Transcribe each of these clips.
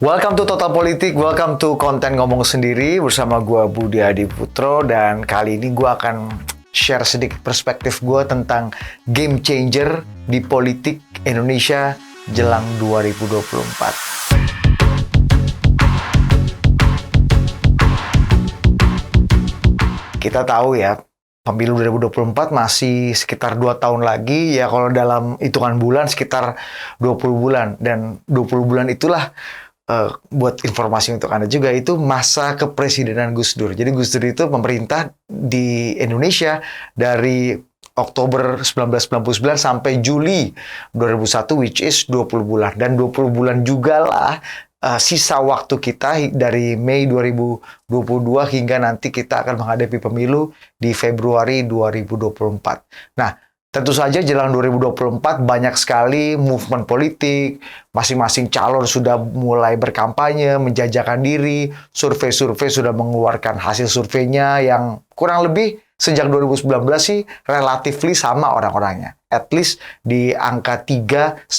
Welcome to Total Politik, welcome to konten ngomong sendiri bersama gue Budi Adiputro, dan kali ini gue akan share sedikit perspektif gue tentang game changer di politik Indonesia jelang 2024. Kita tahu ya, pemilu 2024 masih sekitar 2 tahun lagi, ya kalau dalam hitungan bulan sekitar 20 bulan, dan 20 bulan itulah buat informasi untuk Anda juga, itu masa kepresidenan Gus Dur. Jadi Gus Dur itu pemerintah di Indonesia dari Oktober 1999 sampai Juli 2001, which is 20 bulan. Dan 20 bulan juga lah sisa waktu kita dari Mei 2022 hingga nanti kita akan menghadapi pemilu di Februari 2024. Nah, tentu saja jelang 2024 banyak sekali movement politik, masing-masing calon sudah mulai berkampanye, menjajakan diri, survei-survei sudah mengeluarkan hasil surveinya yang kurang lebih sejak 2019 sih relatively sama orang-orangnya. At least di angka 3-5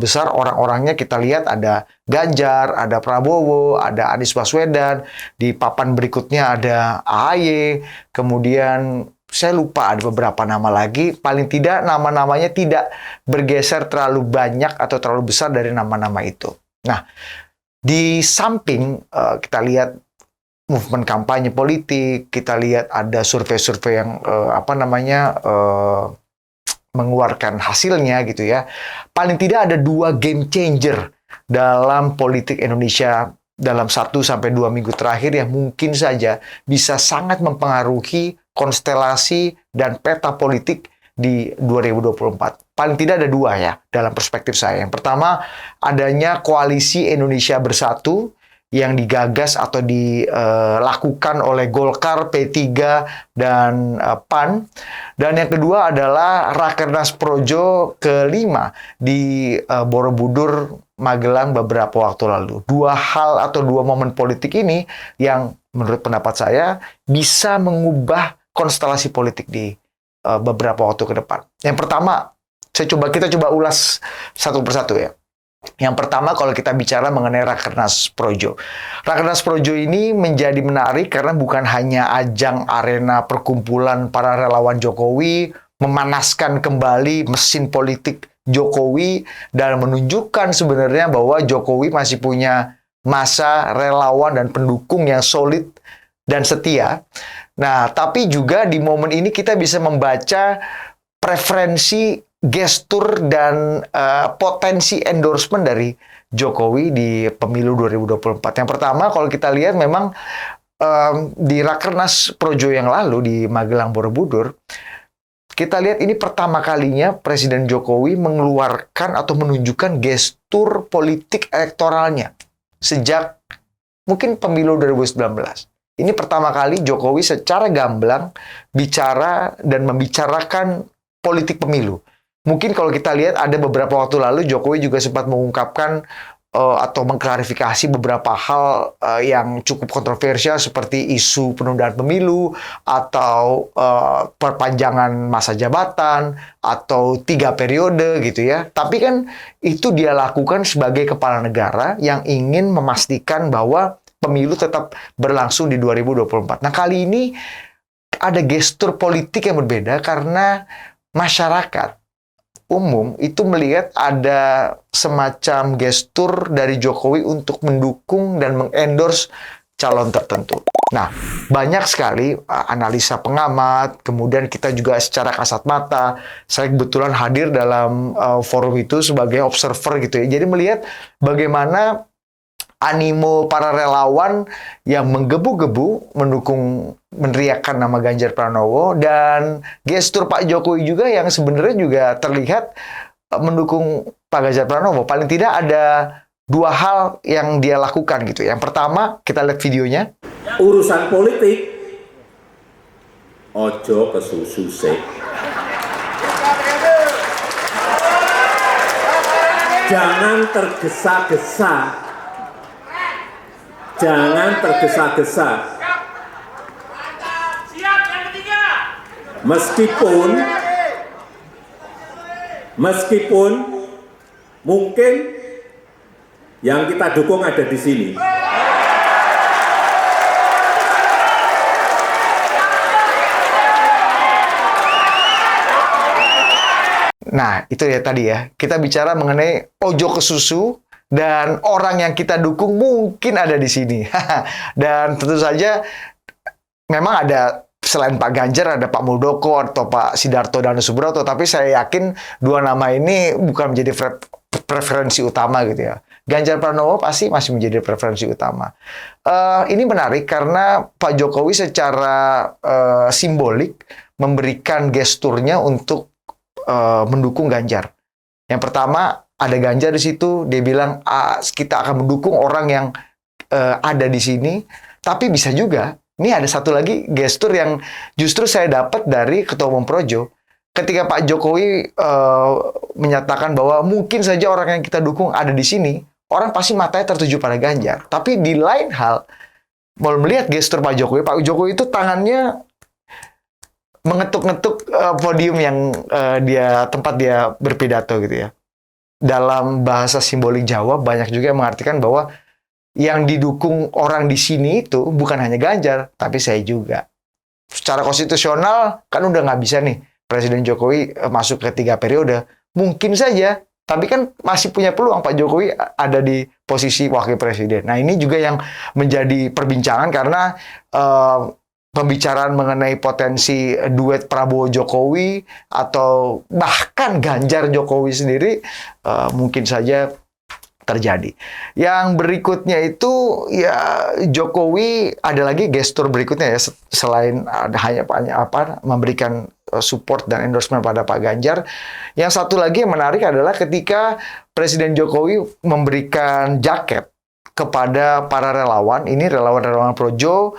besar orang-orangnya kita lihat ada Ganjar, ada Prabowo, ada Anies Baswedan, di papan berikutnya ada AHY, kemudian saya lupa ada beberapa nama lagi, paling tidak nama-namanya tidak bergeser terlalu banyak atau terlalu besar dari nama-nama itu. Nah, di samping kita lihat movement kampanye politik, kita lihat ada survei-survei yang mengeluarkan hasilnya gitu ya. Paling tidak ada 2 game changer dalam politik Indonesia dalam 1-2 minggu terakhir yang mungkin saja bisa sangat mempengaruhi konstelasi dan peta politik di 2024. Paling tidak ada 2 ya dalam perspektif saya. Yang pertama, adanya koalisi Indonesia Bersatu yang digagas atau dilakukan oleh Golkar, P3, dan PAN. Dan yang kedua adalah Rakernas Projo ke-5 di Borobudur, Magelang beberapa waktu lalu. 2 hal atau 2 momen politik ini yang menurut pendapat saya bisa mengubah konstelasi politik di beberapa waktu ke depan. Yang pertama, kita coba ulas satu persatu ya. Yang pertama, kalau kita bicara mengenai Rakernas Projo. Rakernas Projo ini menjadi menarik karena bukan hanya ajang arena perkumpulan para relawan Jokowi, memanaskan kembali mesin politik Jokowi, dan menunjukkan sebenarnya bahwa Jokowi masih punya masa relawan dan pendukung yang solid dan setia. Nah, tapi juga di momen ini kita bisa membaca preferensi, gestur, dan potensi endorsement dari Jokowi di pemilu 2024. Yang pertama, kalau kita lihat memang di Rakernas Projo yang lalu di Magelang Borobudur, kita lihat ini pertama kalinya Presiden Jokowi mengeluarkan atau menunjukkan gestur politik elektoralnya sejak mungkin pemilu 2019. Ini pertama kali Jokowi secara gamblang bicara dan membicarakan politik pemilu. Mungkin kalau kita lihat ada beberapa waktu lalu Jokowi juga sempat mengungkapkan atau mengklarifikasi beberapa hal yang cukup kontroversial seperti isu penundaan pemilu atau perpanjangan masa jabatan atau 3 periode gitu ya. Tapi kan itu dia lakukan sebagai kepala negara yang ingin memastikan bahwa pemilu tetap berlangsung di 2024. Nah, kali ini ada gestur politik yang berbeda karena masyarakat umum itu melihat ada semacam gestur dari Jokowi untuk mendukung dan mengendorse calon tertentu. Nah, banyak sekali analisa pengamat, kemudian kita juga secara kasat mata, saya kebetulan hadir dalam forum itu sebagai observer gitu ya. Jadi melihat bagaimana animo para relawan yang menggebu-gebu mendukung, meneriakkan nama Ganjar Pranowo, dan gestur Pak Jokowi juga yang sebenarnya juga terlihat mendukung Pak Ganjar Pranowo. Paling tidak ada 2 hal yang dia lakukan gitu. Yang pertama, kita lihat videonya. Urusan politik ojo kesusu sih. Jangan tergesa-gesa. Jangan tergesa-gesa. Meskipun mungkin Yang kita dukung ada di sini. Nah, itu ya tadi ya. Kita bicara mengenai ojo ke susu dan orang yang kita dukung mungkin ada di sini. Dan tentu saja memang ada selain Pak Ganjar ada Pak Muldoko atau Pak Sidarto Danusubroto, tapi saya yakin dua nama ini bukan menjadi preferensi utama gitu ya. Ganjar Pranowo pasti masih menjadi preferensi utama. Ini menarik karena Pak Jokowi secara simbolik memberikan gesturnya untuk mendukung Ganjar. Yang pertama ada Ganjar di situ, dia bilang kita akan mendukung orang yang ada di sini. Tapi bisa juga, ini ada satu lagi gestur yang justru saya dapat dari Ketua Umum Projo. Ketika Pak Jokowi menyatakan bahwa mungkin saja orang yang kita dukung ada di sini, orang pasti matanya tertuju pada Ganjar. Tapi di lain hal, mau melihat gestur Pak Jokowi itu tangannya mengetuk-ngetuk podium yang tempat dia berpidato gitu ya. Dalam bahasa simbolik Jawa banyak juga yang mengartikan bahwa yang didukung orang di sini itu bukan hanya Ganjar, tapi saya juga. Secara konstitusional kan udah nggak bisa nih Presiden Jokowi masuk ke 3 periode. Mungkin saja, tapi kan masih punya peluang Pak Jokowi ada di posisi wakil presiden. Nah ini juga yang menjadi perbincangan karena pembicaraan mengenai potensi duet Prabowo Jokowi atau bahkan Ganjar Jokowi sendiri mungkin saja terjadi. Yang berikutnya itu ya Jokowi ada lagi gestur berikutnya ya selain hanya memberikan support dan endorsement pada Pak Ganjar. Yang satu lagi yang menarik adalah ketika Presiden Jokowi memberikan jaket kepada para relawan, ini relawan-relawan Projo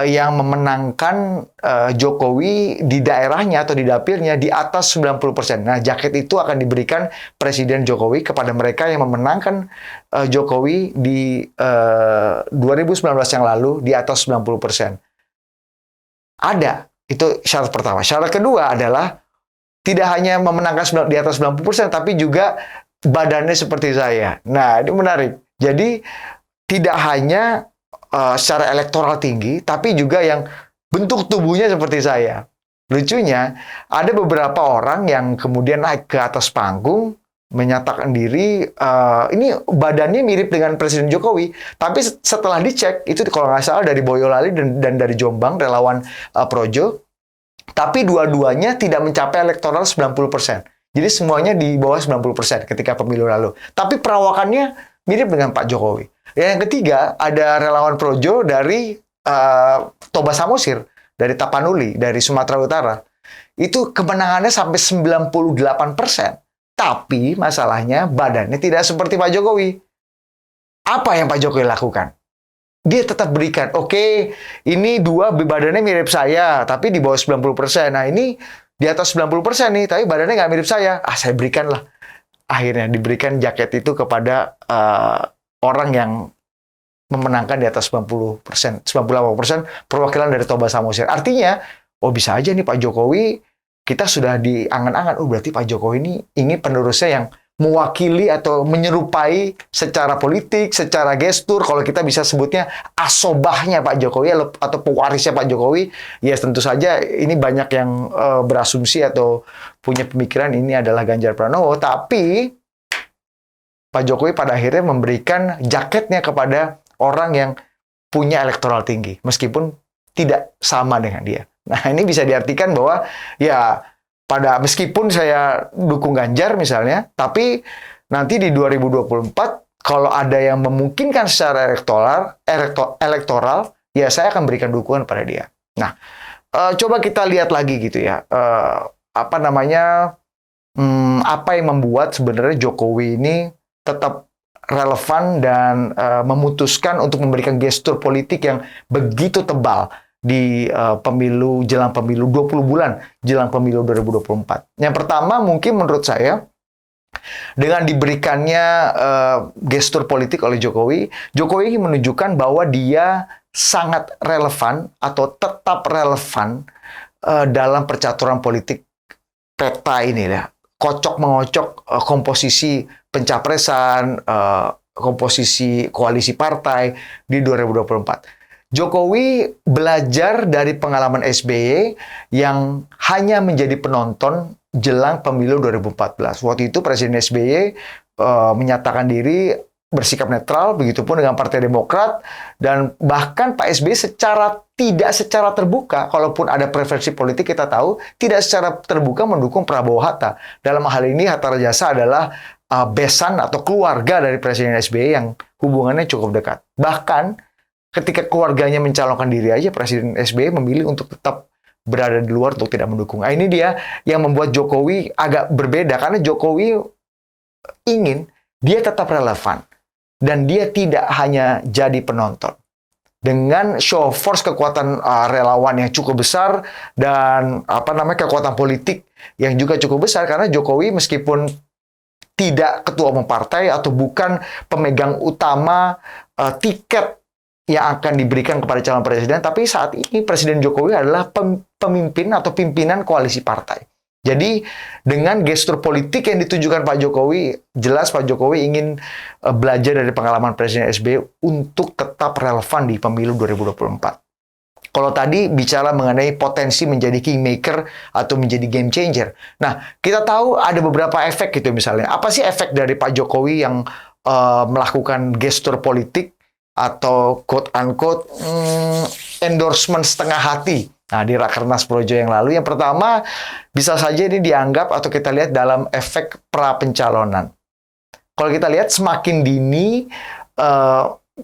yang memenangkan Jokowi di daerahnya atau di dapilnya di atas 90%. Nah, jaket itu akan diberikan Presiden Jokowi kepada mereka yang memenangkan Jokowi di 2019 yang lalu di atas 90%. Ada, itu syarat pertama. Syarat kedua adalah tidak hanya memenangkan di atas 90%, tapi juga badannya seperti saya. Nah, ini menarik. Jadi, tidak hanya secara elektoral tinggi, tapi juga yang bentuk tubuhnya seperti saya. Lucunya, ada beberapa orang yang kemudian naik ke atas panggung, menyatakan diri, ini badannya mirip dengan Presiden Jokowi, tapi setelah dicek, itu kalau nggak salah dari Boyolali dan dari Jombang, relawan Projo, tapi dua-duanya tidak mencapai elektoral 90%. Jadi semuanya di bawah 90% ketika pemilu lalu. Tapi perawakannya mirip dengan Pak Jokowi. Yang ketiga, ada relawan Projo dari Toba Samosir, dari Tapanuli, dari Sumatera Utara. Itu kemenangannya sampai 98%. Tapi masalahnya badannya tidak seperti Pak Jokowi. Apa yang Pak Jokowi lakukan? Dia tetap berikan, oke, ini dua badannya mirip saya, tapi di bawah 90%. Nah ini di atas 90% nih, tapi badannya nggak mirip saya. Saya berikanlah. Akhirnya diberikan jaket itu kepada orang yang memenangkan di atas 90%, 98% perwakilan dari Toba Samosir. Artinya, bisa aja nih Pak Jokowi, kita sudah diangan-angan, berarti Pak Jokowi ini ingin penerusnya yang mewakili atau menyerupai secara politik, secara gestur, kalau kita bisa sebutnya asobahnya Pak Jokowi atau pewarisnya Pak Jokowi, ya tentu saja ini banyak yang berasumsi atau punya pemikiran ini adalah Ganjar Pranowo, tapi Pak Jokowi pada akhirnya memberikan jaketnya kepada orang yang punya elektoral tinggi, meskipun tidak sama dengan dia. Nah, ini bisa diartikan bahwa ya meskipun saya dukung Ganjar misalnya, tapi nanti di 2024 kalau ada yang memungkinkan secara elektoral, ya saya akan berikan dukungan pada dia. Nah, coba kita lihat lagi gitu ya, apa yang membuat sebenarnya Jokowi ini tetap relevan dan memutuskan untuk memberikan gestur politik yang begitu tebal di jelang pemilu 20 bulan jelang pemilu 2024. Yang pertama mungkin menurut saya dengan diberikannya gestur politik oleh Jokowi ingin menunjukkan bahwa dia sangat relevan atau tetap relevan dalam percaturan politik peta ini ya. Kocok mengocok komposisi pencapresan, komposisi koalisi partai di 2024. Jokowi belajar dari pengalaman SBY yang hanya menjadi penonton jelang pemilu 2014. Waktu itu Presiden SBY menyatakan diri bersikap netral, begitupun dengan Partai Demokrat, dan bahkan Pak SBY tidak secara terbuka, kalaupun ada preferensi politik kita tahu, tidak secara terbuka mendukung Prabowo Hatta. Dalam hal ini Hatta Rajasa adalah besan atau keluarga dari Presiden SBY yang hubungannya cukup dekat. Bahkan ketika keluarganya mencalonkan diri aja, Presiden SBY memilih untuk tetap berada di luar untuk tidak mendukung. Nah, ini dia yang membuat Jokowi agak berbeda, karena Jokowi ingin dia tetap relevan. Dan dia tidak hanya jadi penonton. Dengan show force kekuatan relawan yang cukup besar dan kekuatan politik yang juga cukup besar, karena Jokowi meskipun tidak ketua umum partai atau bukan pemegang utama tiket yang akan diberikan kepada calon presiden, tapi saat ini Presiden Jokowi adalah pemimpin atau pimpinan koalisi partai. Jadi dengan gestur politik yang ditujukan Pak Jokowi, jelas Pak Jokowi ingin belajar dari pengalaman Presiden SBY untuk tetap relevan di pemilu 2024. Kalau tadi bicara mengenai potensi menjadi kingmaker atau menjadi game changer. Nah, kita tahu ada beberapa efek gitu misalnya. Apa sih efek dari Pak Jokowi yang melakukan gestur politik atau quote-unquote endorsement setengah hati? Nah, di Rakernas Projo yang lalu, yang pertama bisa saja ini dianggap atau kita lihat dalam efek pra-pencalonan. Kalau kita lihat semakin dini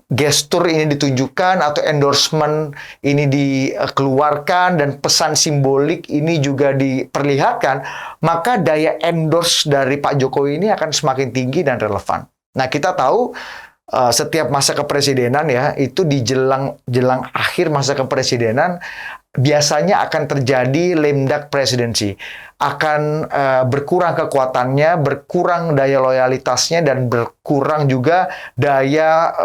gestur ini ditunjukkan atau endorsement ini dikeluarkan dan pesan simbolik ini juga diperlihatkan, maka daya endorse dari Pak Jokowi ini akan semakin tinggi dan relevan. Nah, kita tahu setiap masa kepresidenan ya, itu di jelang akhir masa kepresidenan biasanya akan terjadi lame duck presidency. Akan berkurang kekuatannya, berkurang daya loyalitasnya, dan berkurang juga daya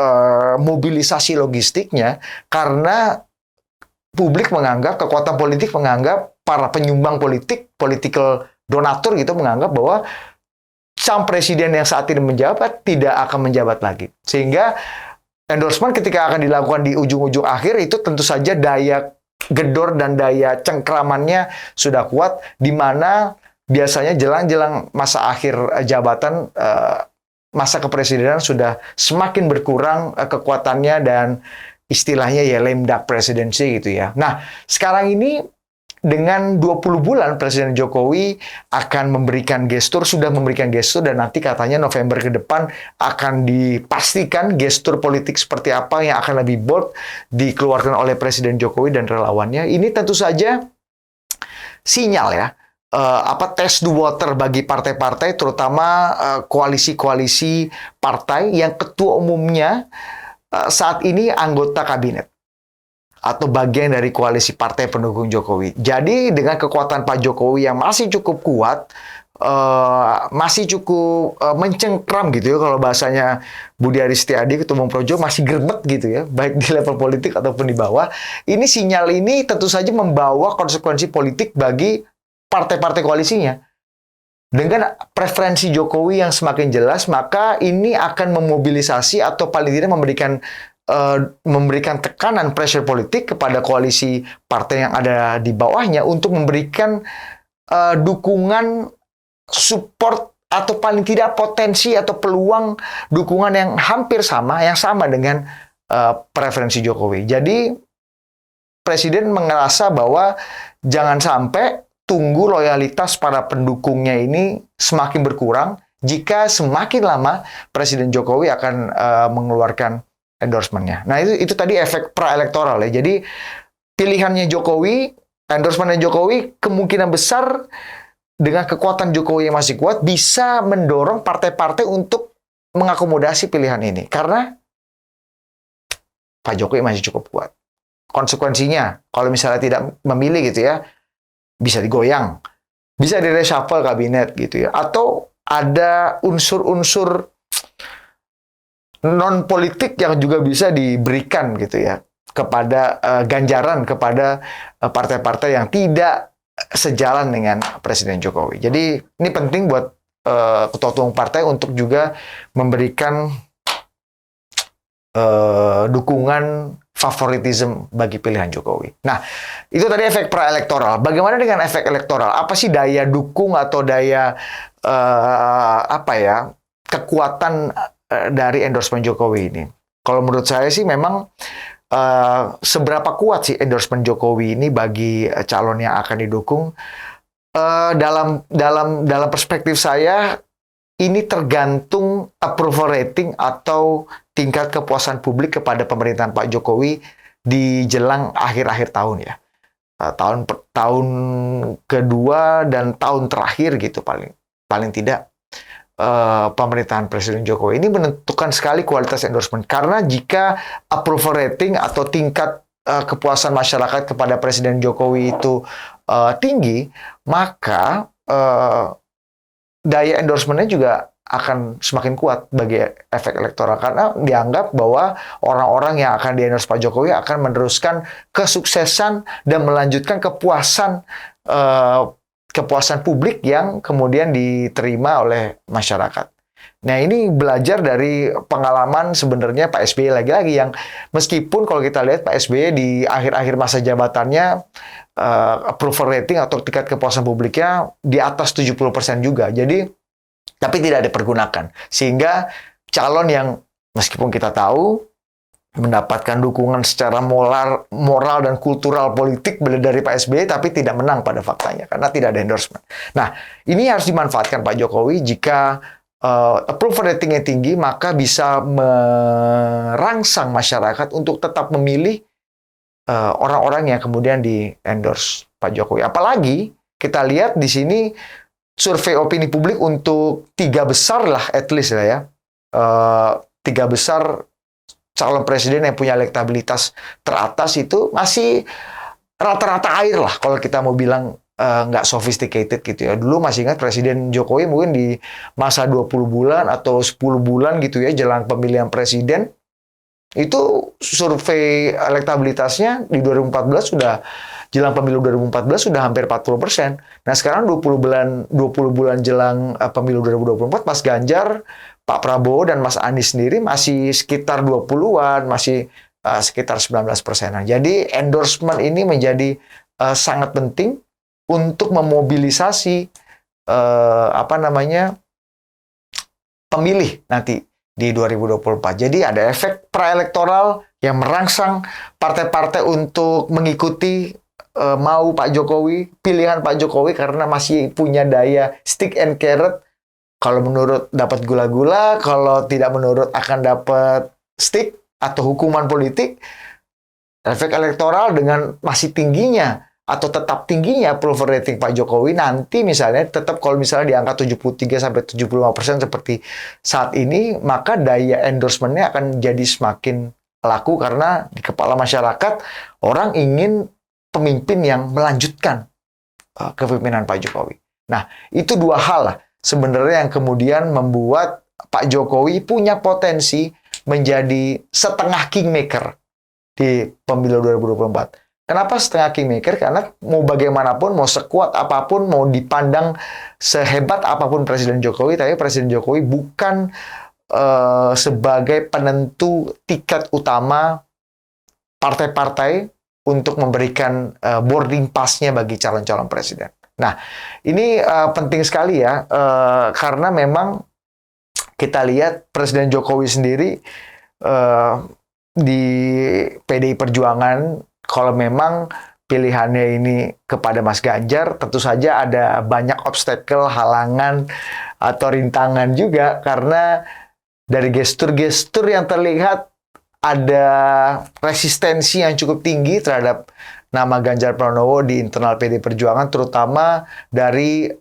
mobilisasi logistiknya, karena publik menganggap, kekuatan politik menganggap, para penyumbang politik, political donatur gitu menganggap bahwa sang presiden yang saat ini menjabat tidak akan menjabat lagi. Sehingga endorsement ketika akan dilakukan di ujung-ujung akhir itu tentu saja daya gedor dan daya cengkramannya sudah kuat, di mana biasanya jelang-jelang masa akhir jabatan, masa kepresidenan sudah semakin berkurang kekuatannya dan istilahnya ya lame duck presidency gitu ya. Nah, sekarang ini dengan 20 bulan Presiden Jokowi akan memberikan gestur, sudah memberikan gestur, dan nanti katanya November ke depan akan dipastikan gestur politik seperti apa yang akan lebih bold dikeluarkan oleh Presiden Jokowi dan relawannya. Ini tentu saja sinyal ya, test the water bagi partai-partai, terutama koalisi-koalisi partai yang ketua umumnya saat ini anggota kabinet atau bagian dari koalisi partai pendukung Jokowi. Jadi dengan kekuatan Pak Jokowi yang masih cukup kuat, masih cukup mencengkram gitu ya, kalau bahasanya Budi Aris Setiadi, Ketua Umum Projo, masih gremet gitu ya, baik di level politik ataupun di bawah. Ini sinyal ini tentu saja membawa konsekuensi politik bagi partai-partai koalisinya. Dengan preferensi Jokowi yang semakin jelas, maka ini akan memobilisasi atau paling tidak memberikan tekanan pressure politik kepada koalisi partai yang ada di bawahnya untuk memberikan dukungan, support, atau paling tidak potensi atau peluang dukungan yang hampir sama, yang sama dengan preferensi Jokowi. Jadi Presiden merasa bahwa jangan sampai tunggu loyalitas para pendukungnya ini semakin berkurang jika semakin lama Presiden Jokowi akan mengeluarkan endorsement-nya. Nah, itu tadi efek pra-elektoral ya. Jadi pilihannya Jokowi, endorsement-nya Jokowi kemungkinan besar dengan kekuatan Jokowi yang masih kuat bisa mendorong partai-partai untuk mengakomodasi pilihan ini. Karena Pak Jokowi masih cukup kuat. Konsekuensinya, kalau misalnya tidak memilih gitu ya, bisa digoyang, bisa di-reshuffle kabinet gitu ya. Atau ada unsur-unsur non politik yang juga bisa diberikan gitu ya kepada ganjaran kepada partai-partai yang tidak sejalan dengan Presiden Jokowi. Jadi ini penting buat ketua umum partai untuk juga memberikan dukungan favoritisme bagi pilihan Jokowi. Nah, itu tadi efek praelektoral. Bagaimana dengan efek elektoral? Apa sih daya dukung atau daya kekuatan dari endorsement Jokowi ini? Kalau menurut saya sih memang seberapa kuat sih endorsement Jokowi ini bagi calon yang akan didukung? Dalam perspektif saya ini tergantung approval rating atau tingkat kepuasan publik kepada pemerintahan Pak Jokowi di jelang akhir-akhir tahun ya. Tahun kedua dan tahun terakhir gitu paling tidak pemerintahan Presiden Jokowi ini menentukan sekali kualitas endorsement, karena jika approval rating atau tingkat kepuasan masyarakat kepada Presiden Jokowi itu tinggi, maka daya endorsementnya juga akan semakin kuat bagi efek elektoral, karena dianggap bahwa orang-orang yang akan di-endorse Pak Jokowi akan meneruskan kesuksesan dan melanjutkan kepuasan publik yang kemudian diterima oleh masyarakat. Nah, ini belajar dari pengalaman sebenarnya Pak SBY lagi-lagi, yang meskipun kalau kita lihat Pak SBY di akhir-akhir masa jabatannya approval rating atau tingkat kepuasan publiknya di atas 70% juga. Jadi, tapi tidak dipergunakan. Sehingga calon yang meskipun kita tahu mendapatkan dukungan secara moral dan kultural politik dari Pak SBY, tapi tidak menang pada faktanya karena tidak ada endorsement. Nah, ini harus dimanfaatkan Pak Jokowi. Jika approval ratingnya tinggi, maka bisa merangsang masyarakat untuk tetap memilih orang-orang yang kemudian di-endorse Pak Jokowi. Apalagi kita lihat di sini survei opini publik untuk 3 besar lah, at least lah ya. 3 besar calon presiden yang punya elektabilitas teratas itu masih rata-rata air lah kalau kita mau bilang nggak sophisticated gitu ya. Dulu masih ingat Presiden Jokowi mungkin di masa 20 bulan atau 10 bulan gitu ya jelang pemilihan presiden, itu survei elektabilitasnya di 2014 sudah, jelang pemilu 2014 sudah hampir 40%. Nah, sekarang 20 bulan jelang pemilu 2024, Mas Ganjar, Pak Prabowo, dan Mas Anies sendiri masih sekitar 20-an, masih sekitar 19%. Jadi endorsement ini menjadi sangat penting untuk memobilisasi pemilih nanti di 2024. Jadi ada efek praelektoral yang merangsang partai-partai untuk mengikuti mau Pak Jokowi, pilihan Pak Jokowi, karena masih punya daya stick and carrot. Kalau menurut dapat gula-gula, kalau tidak menurut akan dapat stick atau hukuman politik. Efek elektoral dengan masih tingginya atau tetap tingginya approval rating Pak Jokowi nanti misalnya tetap kalau misalnya di angka 73-75% seperti saat ini, maka daya endorsementnya akan jadi semakin laku karena di kepala masyarakat orang ingin pemimpin yang melanjutkan kepemimpinan Pak Jokowi. Nah, itu 2 hal lah sebenarnya yang kemudian membuat Pak Jokowi punya potensi menjadi setengah kingmaker di pemilu 2024. Kenapa setengah kingmaker? Karena mau bagaimanapun, mau sekuat apapun, mau dipandang sehebat apapun Presiden Jokowi, tapi Presiden Jokowi bukan sebagai penentu tiket utama partai-partai untuk memberikan boarding pass-nya bagi calon-calon presiden. Nah, ini penting sekali ya, karena memang kita lihat Presiden Jokowi sendiri di PDI Perjuangan, kalau memang pilihannya ini kepada Mas Ganjar, tentu saja ada banyak obstacle, halangan, atau rintangan juga, karena dari gestur-gestur yang terlihat ada resistensi yang cukup tinggi terhadap nama Ganjar Pranowo di internal PDI Perjuangan, terutama dari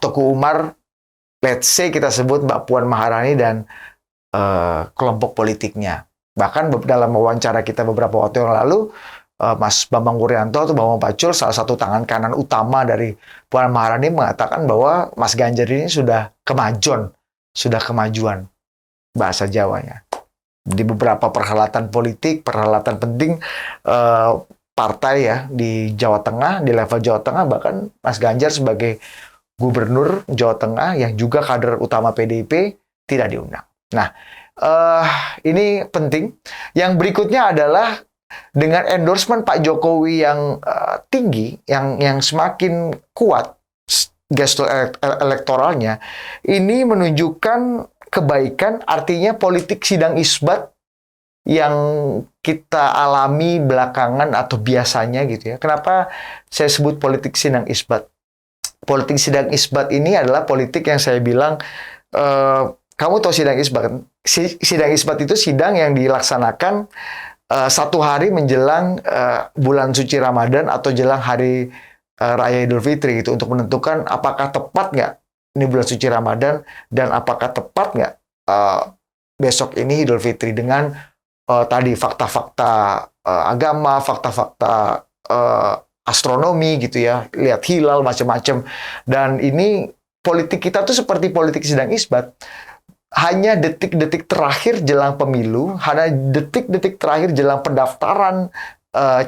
Teguh Umar, let's say kita sebut Mbak Puan Maharani dan kelompok politiknya. Bahkan dalam wawancara kita beberapa waktu yang lalu, Mas Bambang Wuryanto atau Bambang Pacul, salah satu tangan kanan utama dari Puan Maharani, mengatakan bahwa Mas Ganjar ini sudah kemajuan bahasa Jawanya. Di beberapa perhelatan politik, perhelatan penting partai ya di Jawa Tengah, di level Jawa Tengah, bahkan Mas Ganjar sebagai Gubernur Jawa Tengah yang juga kader utama PDIP tidak diundang. Nah, ini penting. Yang berikutnya adalah dengan endorsement Pak Jokowi yang tinggi, yang semakin kuat gestur elektoralnya, ini menunjukkan kebaikan, artinya politik sidang isbat yang kita alami belakangan atau biasanya gitu ya. Kenapa saya sebut politik sidang isbat? Politik sidang isbat ini adalah politik yang saya bilang, kamu tahu sidang isbat kan? Sidang isbat itu sidang yang dilaksanakan satu hari menjelang bulan suci Ramadan atau jelang hari Raya Idul Fitri gitu, untuk menentukan apakah tepat nggak ini bulan suci Ramadan dan apakah tepat nggak besok ini Idul Fitri dengan tadi fakta-fakta agama, fakta-fakta astronomi gitu ya, lihat hilal macam-macam. Dan ini politik kita tuh seperti politik sidang isbat. Hanya detik-detik terakhir jelang pemilu, hanya detik-detik terakhir jelang pendaftaran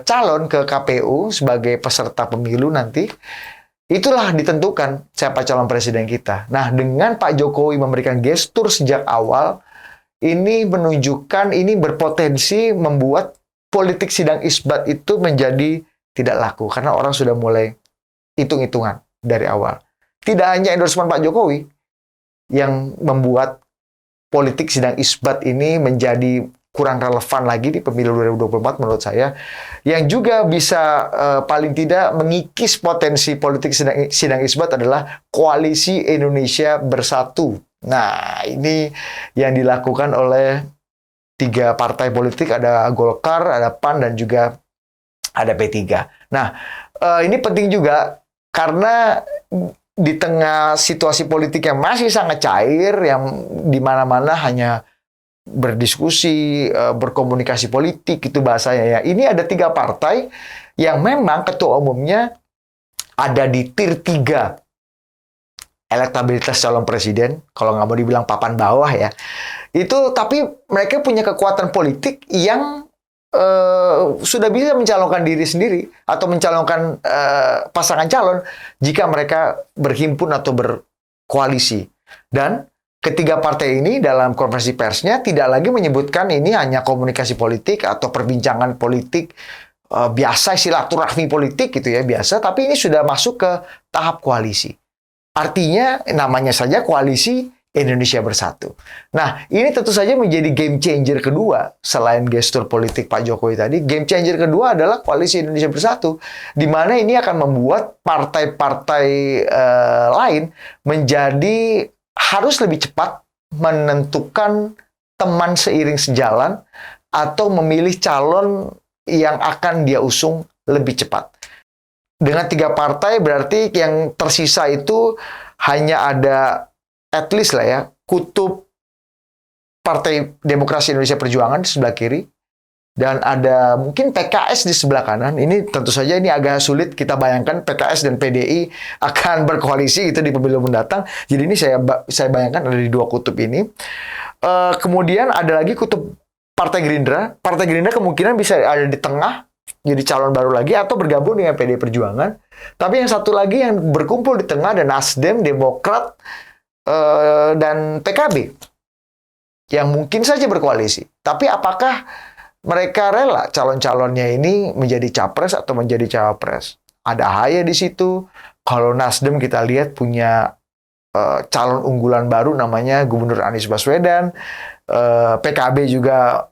calon ke KPU sebagai peserta pemilu nanti, itulah ditentukan siapa calon presiden kita. Nah, dengan Pak Jokowi memberikan gestur sejak awal, ini menunjukkan, ini berpotensi membuat politik sidang isbat itu menjadi tidak laku, karena orang sudah mulai hitung-hitungan dari awal. Tidak hanya endorsement Pak Jokowi yang membuat politik sidang isbat ini menjadi kurang relevan lagi di pemilu 2024 menurut saya, yang juga bisa paling tidak mengikis potensi politik sidang isbat adalah Koalisi Indonesia Bersatu. Nah, ini yang dilakukan oleh 3 partai politik, ada Golkar, ada PAN, dan juga ada P3. Nah, ini penting juga karena di tengah situasi politik yang masih sangat cair, yang di mana-mana hanya berdiskusi, berkomunikasi politik, itu bahasanya ya. Ini ada 3 partai yang memang ketua umumnya ada di tier 3 elektabilitas calon presiden, kalau nggak mau dibilang papan bawah ya. Itu, tapi mereka punya kekuatan politik yang sudah bisa mencalonkan diri sendiri atau mencalonkan pasangan calon jika mereka berhimpun atau berkoalisi. Dan ketiga partai ini dalam konferensi persnya tidak lagi menyebutkan ini hanya komunikasi politik atau perbincangan politik biasa, silaturahmi politik gitu ya, biasa, tapi ini sudah masuk ke tahap koalisi. Artinya namanya saja Koalisi Indonesia Bersatu. Nah, ini tentu saja menjadi game changer kedua selain gestur politik Pak Jokowi tadi. Game changer kedua adalah Koalisi Indonesia Bersatu, di mana ini akan membuat partai-partai lain menjadi harus lebih cepat menentukan teman seiring sejalan atau memilih calon yang akan dia usung lebih cepat. Dengan 3 partai berarti yang tersisa itu hanya ada at least lah ya, kutub Partai Demokrasi Indonesia Perjuangan di sebelah kiri, dan ada mungkin PKS di sebelah kanan. Ini tentu saja ini agak sulit kita bayangkan PKS dan PDI akan berkoalisi itu di pemilu mendatang. Jadi ini saya bayangkan ada di 2 kutub ini. Kemudian ada lagi kutub Partai Gerindra. Partai Gerindra kemungkinan bisa ada di tengah, jadi calon baru lagi, atau bergabung dengan PDI Perjuangan. Tapi yang satu lagi yang berkumpul di tengah ada Nasdem, Demokrat, dan PKB yang mungkin saja berkoalisi. Tapi apakah mereka rela calon-calonnya ini menjadi capres atau menjadi cawapres? Ada AHY di situ. Kalau Nasdem kita lihat punya calon unggulan baru namanya Gubernur Anies Baswedan. PKB juga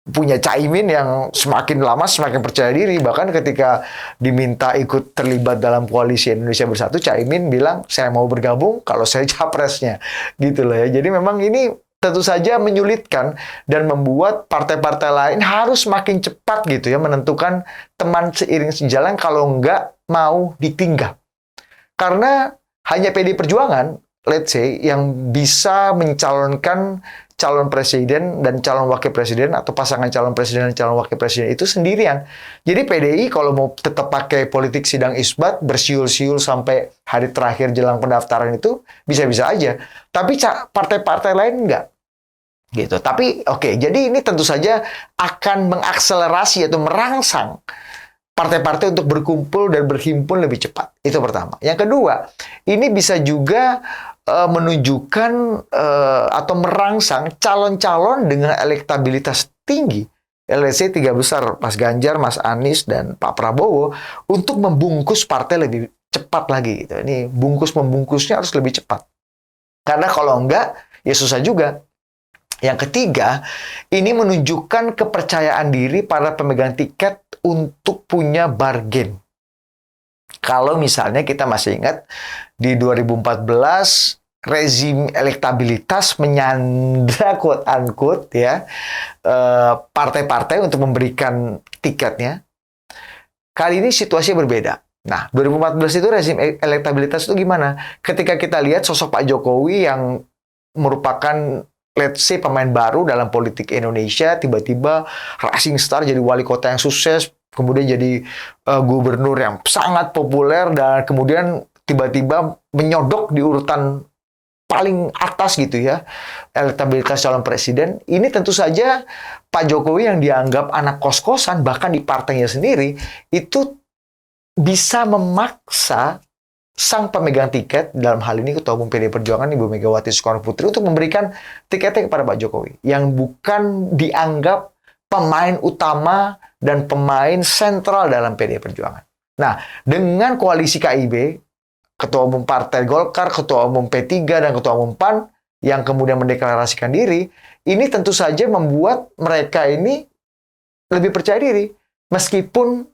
punya Caimin yang semakin lama semakin percaya diri. Bahkan ketika diminta ikut terlibat dalam Koalisi Indonesia Bersatu, Caimin bilang, saya mau bergabung kalau saya capresnya. Gitu loh ya. Jadi memang ini tentu saja menyulitkan dan membuat partai-partai lain harus makin cepat gitu ya menentukan teman seiring sejalan, kalau enggak mau ditinggal. Karena hanya PDI Perjuangan, let's say, yang bisa mencalonkan calon presiden dan calon wakil presiden, atau pasangan calon presiden dan calon wakil presiden itu sendirian. Jadi PDI kalau mau tetap pakai politik sidang isbat, bersiul-siul sampai hari terakhir jelang pendaftaran itu bisa-bisa aja. Tapi partai-partai lain enggak. Gitu. Tapi oke, jadi ini tentu saja akan mengakselerasi atau merangsang partai-partai untuk berkumpul dan berhimpun lebih cepat. Itu pertama. Yang kedua, ini bisa juga menunjukkan atau merangsang calon-calon dengan elektabilitas tinggi, let's say 3 besar, Mas Ganjar, Mas Anies, dan Pak Prabowo, untuk membungkus partai lebih cepat lagi. Gitu. Ini bungkus-membungkusnya harus lebih cepat. Karena kalau enggak, ya susah juga. Yang ketiga, ini menunjukkan kepercayaan diri para pemegang tiket untuk punya bargain. Kalau misalnya kita masih ingat, di 2014, rezim elektabilitas menyandra quote-unquote ya, partai-partai untuk memberikan tiketnya. Kali ini situasinya berbeda. Nah, 2014 itu rezim elektabilitas itu gimana? Ketika kita lihat sosok Pak Jokowi yang merupakan let's say pemain baru dalam politik Indonesia, tiba-tiba rising star jadi wali kota yang sukses, kemudian jadi gubernur yang sangat populer, dan kemudian tiba-tiba menyodok di urutan paling atas gitu ya, elektabilitas calon presiden. Ini tentu saja Pak Jokowi yang dianggap anak kos-kosan, bahkan di partainya sendiri, itu bisa memaksa sang pemegang tiket, dalam hal ini Ketua Umum PDI Perjuangan Ibu Megawati Soekarno Putri, untuk memberikan tiketnya kepada Pak Jokowi, yang bukan dianggap pemain utama dan pemain sentral dalam PDI Perjuangan. Nah, dengan koalisi KIB, Ketua Umum Partai Golkar, Ketua Umum P3, dan Ketua Umum PAN yang kemudian mendeklarasikan diri, ini tentu saja membuat mereka ini lebih percaya diri. Meskipun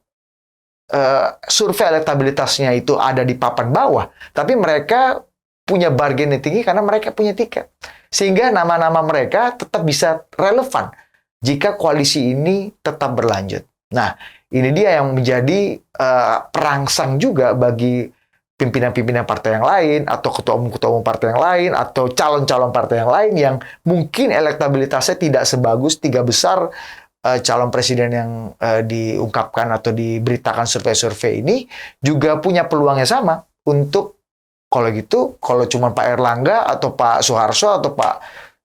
survei elektabilitasnya itu ada di papan bawah, tapi mereka punya bargain yang tinggi karena mereka punya tiket. Sehingga nama-nama mereka tetap bisa relevan jika koalisi ini tetap berlanjut. Nah, ini dia yang menjadi perangsang juga bagi pimpinan-pimpinan partai yang lain, atau ketua umum partai yang lain, atau calon-calon partai yang lain yang mungkin elektabilitasnya tidak sebagus 3 besar calon presiden yang diungkapkan atau diberitakan survei-survei ini, juga punya peluang yang sama untuk, kalau gitu, kalau cuma Pak Erlangga atau Pak Soeharto atau Pak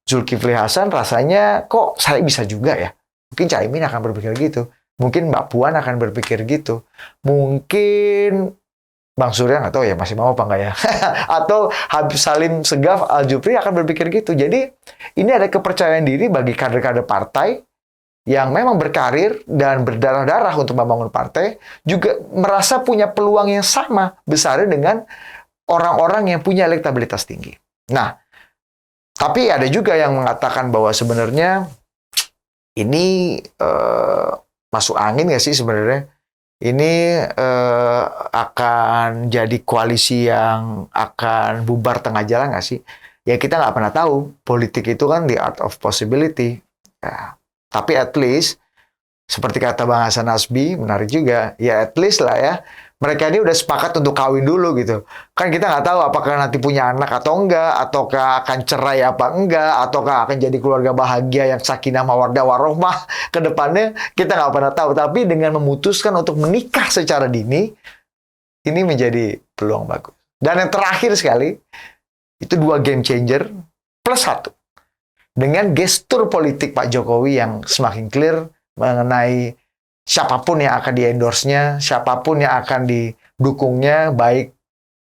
Zulkifli Hasan, rasanya kok saya bisa juga ya. Mungkin Caimin akan berpikir gitu. Mungkin Mbak Puan akan berpikir gitu. Mungkin Bang Surya nggak tahu ya masih mau apa nggak ya. Atau Habib Salim Segaf Al-Jufri akan berpikir gitu. Jadi ini ada kepercayaan diri bagi kader-kader partai yang memang berkarir dan berdarah-darah untuk membangun partai, juga merasa punya peluang yang sama besarnya dengan orang-orang yang punya elektabilitas tinggi. Nah, tapi ada juga yang mengatakan bahwa sebenarnya ini masuk angin nggak sih sebenarnya? Ini akan jadi koalisi yang akan bubar tengah jalan nggak sih? Ya kita nggak pernah tahu. Politik itu kan the art of possibility. Ya, tapi at least, seperti kata Bang Hasan Nasbi, menarik juga. Ya at least lah ya, mereka ini udah sepakat untuk kawin dulu gitu. Kan kita nggak tahu apakah nanti punya anak atau enggak, ataukah akan cerai apa enggak, ataukah akan jadi keluarga bahagia yang sakinah mawaddah warohmah ke depannya, kita nggak pernah tahu. Tapi dengan memutuskan untuk menikah secara dini, ini menjadi peluang bagus. Dan yang terakhir sekali, itu 2 game changer plus 1. Dengan gestur politik Pak Jokowi yang semakin clear mengenai siapapun yang akan di-endorse-nya, siapapun yang akan didukungnya, baik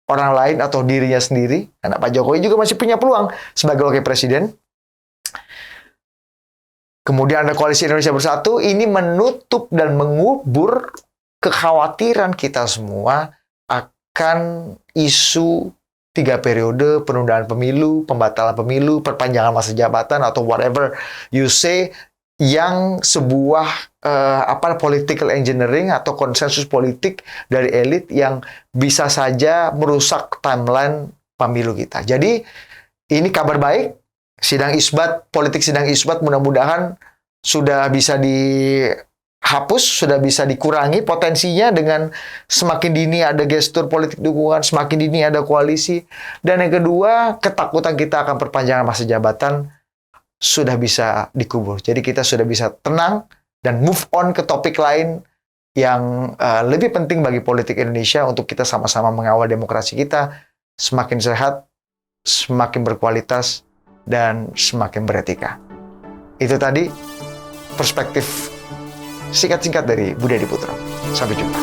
orang lain atau dirinya sendiri. Karena Pak Jokowi juga masih punya peluang sebagai wakil presiden. Kemudian ada Koalisi Indonesia Bersatu, ini menutup dan mengubur kekhawatiran kita semua akan isu 3 periode, penundaan pemilu, pembatalan pemilu, perpanjangan masa jabatan, atau whatever you say, yang sebuah political engineering atau konsensus politik dari elit yang bisa saja merusak timeline pemilu kita. Jadi ini kabar baik, politik sidang isbat mudah-mudahan sudah bisa dihapus, sudah bisa dikurangi potensinya dengan semakin dini ada gestur politik dukungan, semakin dini ada koalisi. Dan yang kedua, ketakutan kita akan perpanjangan masa jabatan sudah bisa dikubur. Jadi kita sudah bisa tenang dan move on ke topik lain yang lebih penting bagi politik Indonesia untuk kita sama-sama mengawal demokrasi kita semakin sehat, semakin berkualitas, dan semakin beretika. Itu tadi perspektif singkat-singkat dari Budi Adiputro. Sampai jumpa.